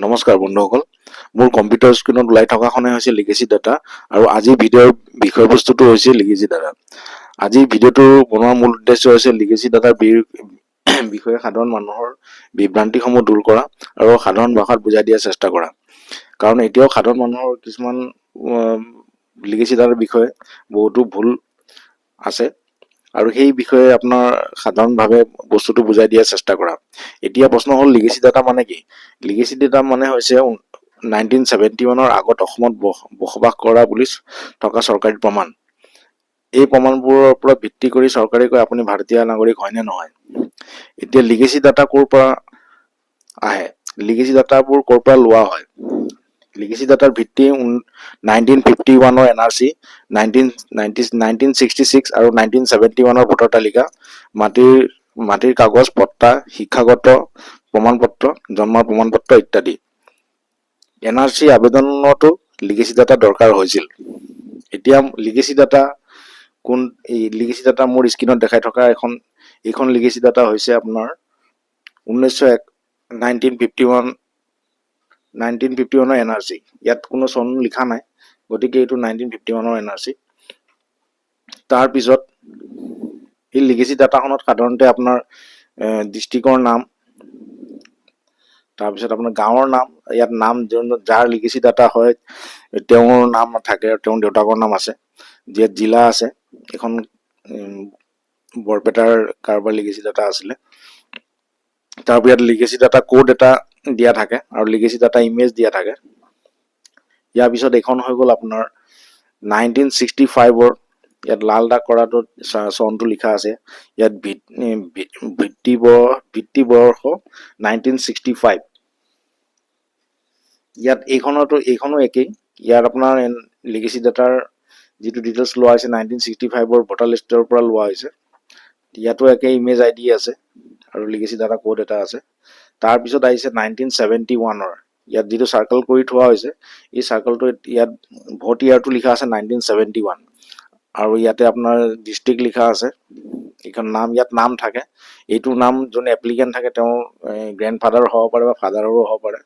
নমস্কাৰ বন্ধুসকল, মোৰ কম্পিউটাৰ স্ক্ৰীনত ওলাই থকাখনে হৈছে লিগেসি ডাটা আৰু আজিৰ ভিডিঅ'ৰ বিষয়বস্তুটো হৈছে লিগেসি ডাটা। আজিৰ ভিডিঅ'টো বনোৱাৰ মূল উদ্দেশ্য হৈছে লিগেসি ডাটাৰ বিষয়ে সাধাৰণ মানুহৰ বিভ্ৰান্তিসমূহ দূৰ কৰা আৰু সাধাৰণ ভাষাত বুজাই দিয়াৰ চেষ্টা কৰা। কাৰণ এতিয়াও সাধাৰণ মানুহৰ কিছুমান লিগেসি ডাটাৰ বিষয়ে বহুতো ভুল আছে আৰু সেই বিষয়ে আপোনাৰ সাধাৰণভাৱে বস্তুটো বুজাই দিয়াৰ চেষ্টা কৰা। এতিয়া প্ৰশ্ন হ'ল লিগেসি ডাটা মানে কি? লিগেসি ডাটা মানে হৈছে 1971ৰ আগত অসমত বসবাস কৰা বুলি থকা চৰকাৰী প্ৰমাণ। এই প্ৰমাণবোৰৰ ওপৰত ভিত্তি কৰি চৰকাৰে কয় আপুনি ভাৰতীয় নাগৰিক হয় নে নহয়। এতিয়া লিগেসি ডাটা ক'ৰ পৰা আহে, লিগেসি ডাটাবোৰ ক'ৰ পৰা লোৱা হয়? লিগেসি ডাটাৰ ভিত্তি 1951ৰ NRC, 1966 আৰু 1971ৰ ভোটাৰ তালিকা, মাটিৰ কাগজ, পট্টা, শিক্ষাগত প্ৰমাণপত্ৰ, জন্মৰ প্ৰমাণপত্ৰ ইত্যাদি। NRC আবেদনতো লিগেসি ডাটা দৰকাৰ হৈছিল। এতিয়া লিগেসি ডাটা লিগেসি ডাটা মোৰ স্ক্ৰীনত দেখাই থকা এইখন লিগেসি ডাটা হৈছে আপোনাৰ 1951ৰ NRC। ইয়াত কোনো চন লিখা নাই, গতিকে এইটো 1951ৰ NRC। তাৰপিছত এই লিগেসি ডাটাখনত সাধাৰণতে আপোনাৰ ডিষ্ট্ৰিক্টৰ নাম, তাৰপিছত আপোনাৰ গাঁৱৰ নাম, ইয়াত নাম যাৰ লিগেসি ডাটা হয় তেওঁৰ নাম থাকে, তেওঁৰ দেউতাকৰ নাম আছে। ইয়াত জিলা আছে, এখন বৰপেটাৰ কাৰোবাৰ লিগেসি ডাটা আছিলে। তাৰপৰা ইয়াত লিগেসি ডাটা কোড এটা দিয়া থাকে আৰু লিগেসি ডাটা ইমেজ দিয়া থাকে। ইয়াৰ পিছত এইখন হৈ গ'ল আপোনাৰ 1965ৰ, ইয়াত লাল দাগ কৰাটো চনটো লিখা আছে। ইয়াত ভিত্তি বৰ্ষ 1965। ইয়াত এইখনো একেই। ইয়াত আপোনাৰ লিগেসি ডাটাৰ যিটো ডিটেইলছ লোৱা হৈছে 1965ৰ ভোটাৰ লিষ্টৰ পৰা লোৱা হৈছে। ইয়াতো একে ইমেজ ID আছে আৰু লিগেসি ডাটা কোড এটা আছে। তাৰপিছত আহিছে 1971ৰ, ইয়াত যিটো চাৰ্কল কৰি থোৱা হৈছে, এই চাৰ্কলটো ইয়াত ভোট ইয়াৰটো লিখা আছে 1971 আৰু ইয়াতে আপোনাৰ ডিষ্ট্ৰিক্ট লিখা আছে। এইখন নাম, ইয়াত নাম থাকে। এইটো নাম যোন এপ্লিকেণ্ট থাকে তেওঁৰ গ্ৰেণ্ডফাদাৰ হ'ব পাৰে বা ফাদাৰৰো হ'ব পাৰে।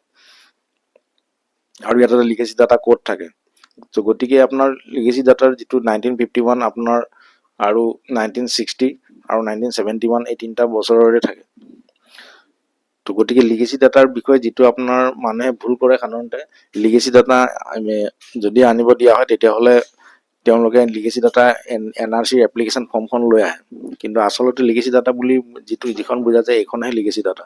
আৰু ইয়াত এটা লিগেসি ডাটা কোড থাকে। তো গতিকে আপোনাৰ লিগেসি ডাটাৰ যিটো 1951 আপোনাৰ আৰু 1960 আৰু 1971 এই তিনিটা বছৰৰে থাকে। তো গতিকে লিগেসি ডাটাৰ বিষয়ে যিটো আপোনাৰ মানুহে ভুল কৰে সাধাৰণতে, লিগেসি ডাটা যদি আনিব দিয়া হয় তেতিয়াহ'লে তেওঁলোকে লিগেসি ডাটা NRC এপ্লিকেশ্যন ফৰ্মখন লৈ আহে, কিন্তু আচলতে লিগেসি ডাটা বুলি যিখন বুজা যায় এইখনহে লিগেসি ডাটা।